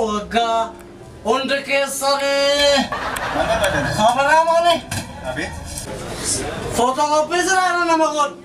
wagga hundi keessanii kaafanaamani footokooppii siraana nama godhu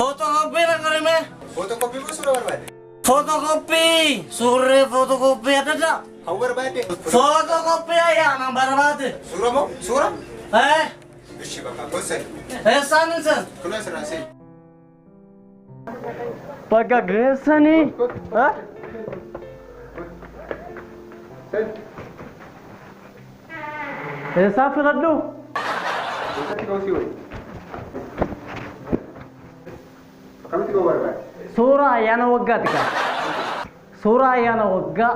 footokooppii nagarime Fotokopi moo suura barbaade? footokooppii suurree footokooppii adda addaa Hawwa barbaade? footokooppii ayyaana barbaade Suura moo? Suura? Ishi bakka gosa. eessaan insan Kuna sirraa seeni. bakka geessanii eessaa filadhu Gosa gosi wali. Akkamitti goo barbaade? suuraa ayyaana waggaati ka suuraa ayyaana waggaa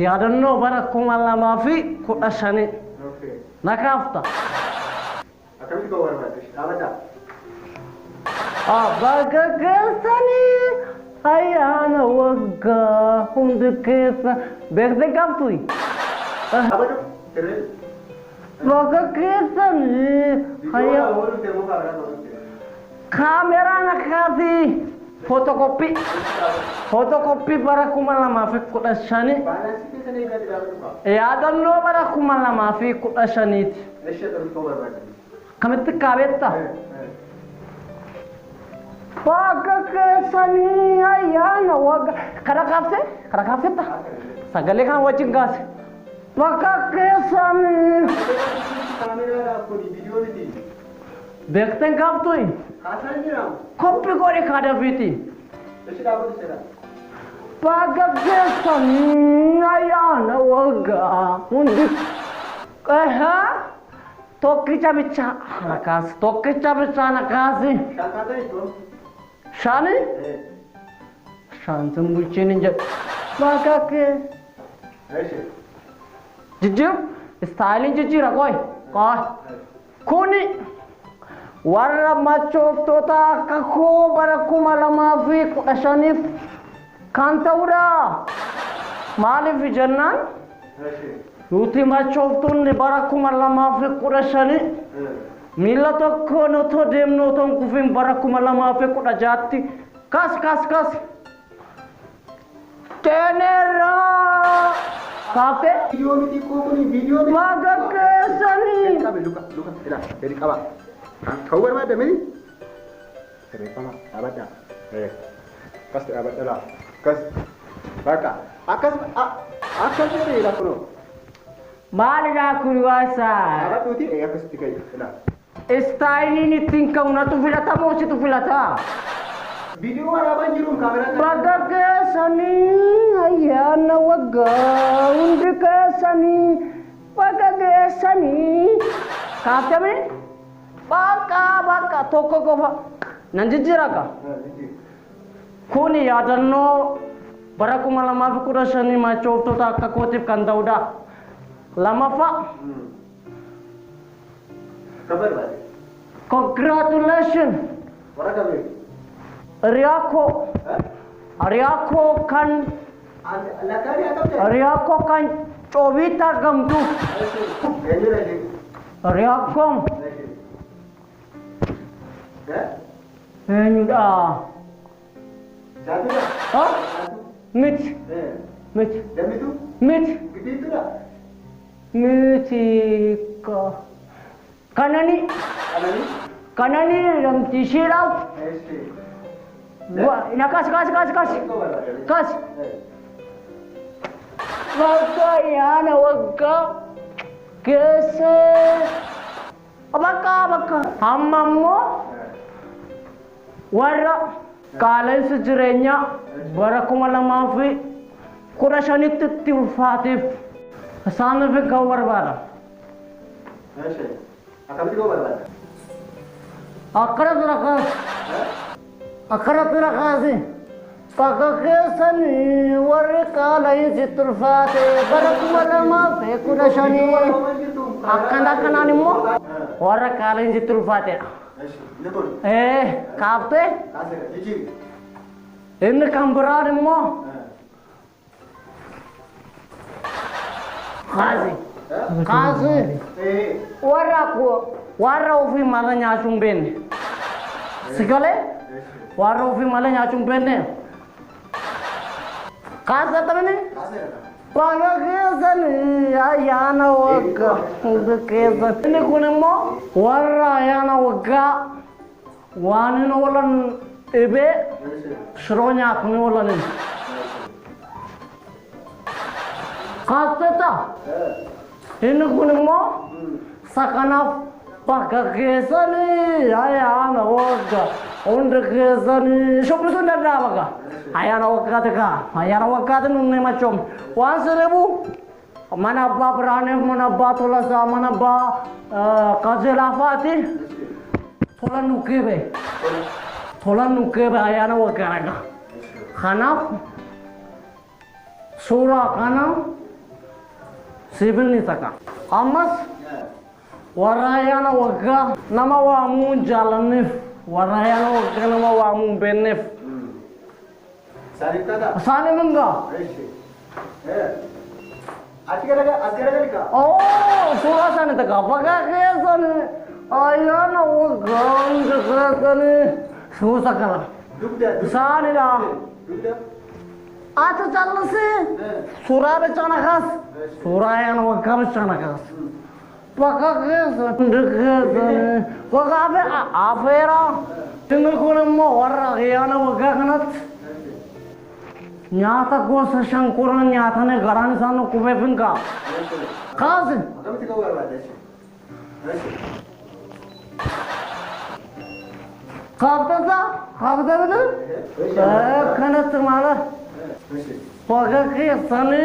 yaadannoo bara 2015 Okay. na kaafta Akkamitti goo barbaade? Dhaabadhaa. bakka geessanii ayyaana waggaa hundi keessa beekte qabtui Dhaabadhu. Sirrii. bakka keessanii Biyyoon waliin deemuu kaameraa ta'uu. kaameraa na kaasi footokooppii bara 2015 Baalansii keessan eeggate dhaabadhu qaba. yaadannoo bara 2015ti Eesha dhaabuu goo barbaade? kamitti kaabetta bakka keessanii ayyaana waggaa kana kaafsetta sagalee kan wajjin gaase bakka keessanii Kaameraa kuni biyyoon miti. beekten kaaftui Haasaan jiraam. koppi godhe kaadafiiti Eesha dhaabadhu seera. bakka keessanii ayyaana waggaa hundi tokkicha bicha na kaasi tokkicha bicha na kaasi Shaakaataa jechuun. shani shantin bulchiin jedhu bakka kee Eesha. jijjiir istaayiliin jijjiira qoy kuni warra machooftoota akka koo bara 2015 kan ta'udha maaliif jennaan Eesha. nuti machooftuun bara 2015 miila tokkoon otoo deemnu otoo hin kufin bara 2016tti kas teenerraa kaafte Biyyoon miti kuni biyyoon miti. bakka keessanii Qabe luka ila jadi qaba. Kau barbaadde miti? Sirreeffama dhaabadhaa. Kas dhaabadhaa. Kas bakka akkas jedhee ila kunoo. maalidhaa kun waasaa Dhaabadhuuti akkasitti ka'e ila. istaayiliin ittiin ka'unatu filata moo situ filataa Biyyoon waraabaan jiruun kaameraan. bakka keessanii ayyaana waggaa hundi keessanii bakka keessanii kaaftame bakka tokko qofa nan jijjiira ka kun yaadannoo bara 2015 machooftoota akka kootiif kan ta'udha lamaffaa Kan barbaade. congratulations Warra qabee. Riyaakoo kan Lakkaa'anii haa qabdee. Riyaakoo kan coobiitti argamtu Eenyudha ishee? Riyaakoon eenyudha Jaatudha. miti Dammitu? Giddiitudha? kanani Ananii? namtishiidhaaf na kas bakka ayyaana waggaa keessee bakka amma ammoo warra qaala'insi jireenyaa bara 2015 itti ulfaateef isaaniif ga'uu barbaada Akkamitti goo barbaadda? akkanatti rakaasi bakka keessanii warri qaala'insi itti ulfaate bara 2015 akkanaan immoo warra qaala'insi itti ulfaatedha kaaftee inni kan biraan immoo kaasi warra ofii mala nyaachuu hin beekne si galee warra ofii mala nyaachuu hin beekne Kaasatani Kaaseera. baga keessani ayyaana waggaa hunda keessan. Inni kun immoo warra ayyaana waggaa waan hin oolan dhibee shiroo nyaatanii oolaniin. Kaasata inni kun immoo sakanaaf bakka keessani ayyaana waggaa hunda keessani shubbisuu hin danda'ama gaa. Ayyaana waggaati gaa ayyaana waggaati nunni machoom waan sirribu mana abbaa biraaneef mana abbaa tolasaa mana abbaa qajeelaafaati tola nukkee ba'e ayyaana waggaadha gaa. Kanaaf suuraa kana sibiilni takka ammas warra ayyaana waggaa nama waamuu hin jaalanneef warra ayyaana waggaa nama waamuu hin beekneef. Sarip kada. Saani minga. Ati gara ka. Oh, surah sana tak apa kesan. Ayana wagang kesan. Susah kala. Dukda. Saani dah. Dukda. Ata chal se. Surah becana khas. Surah ayana wagang becana khas. Paka kesan kesan. Paka apa era? Tengok kono mo warra ayana wagang kanat. Nyata gosa shankuran nyata ne garani sanu kume pinka. Kazi. Kami tiga orang ada sih. Kapta betul? Kanat mana? Paga kesani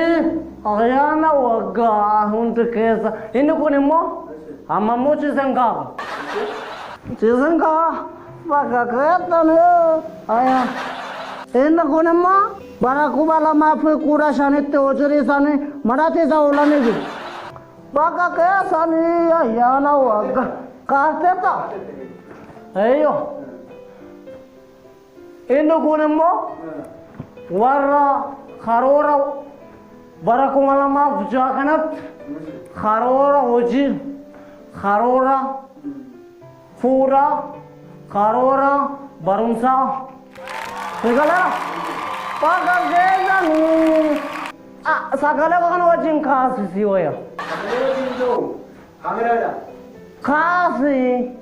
ayana waga untuk kesa. Ini kuni mo? Amma mo cisengka. Paga kesani ayah. Ini kuni mo? Barakubala maafi kura shanitti ojiri sani marati zaulani gi. Baka kaya sani ayana wagga kaasteta. Ayo. Indu kunimmo warra kharora barakubala maaf jakanat kharora hoji kharora fura kharora barumsa. Segala. Paga kesani. Sakale bukan wajin kasi siwaya. Kamera ada. Kasi.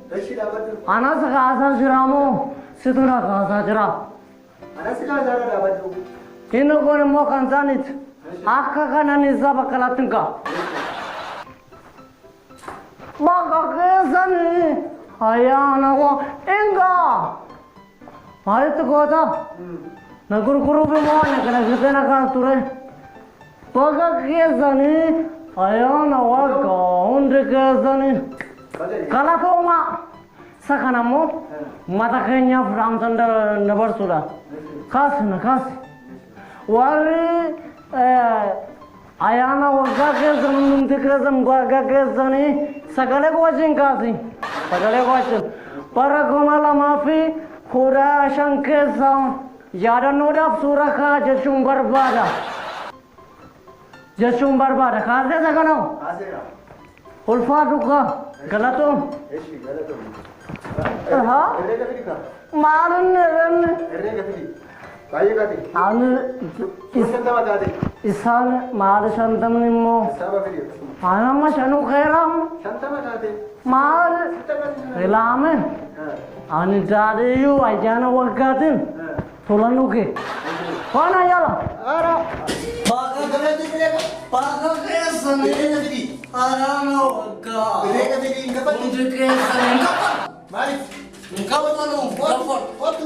Anas kasa jiramu. Situna kasa jira. Anas kasa ada dapat tu. Ini kau mau kansanit. Akka kanan isa bakalatinka. Paga kesani. Ayana wa enggak. Hari tu kau tak. Naguru be mo na kita na kan ture. Paga kesani ayana waga unde kesani. Kala ko ma sakana mo mata kenya Ramchandra nabar sura. Khas. Wari ayana waga kesani nunde kesani waga kesani sakale ko wajin kasi. Sakale ko wajin. Para gomala mafi khura shankesa Yada noda suraka jashum barbada. Kaze sakano. Kasera. Ulfa duka. Galatum. Eshi galatum. Ha? Errega tadi ka. Marun. Errega tadi. Kaya kati. Anu Santa magade. isan mar shantam nimmo. Saba video. Anamma shanu khairam. Santa magade. Mar relame. Ani dariyu ayana wagatin. Tulanuke. Mana yala? Ara. Paga kesani. Ayana wagga. Errega tadi ingkapan. Unde kesani. Mari. Engkau tanu. What?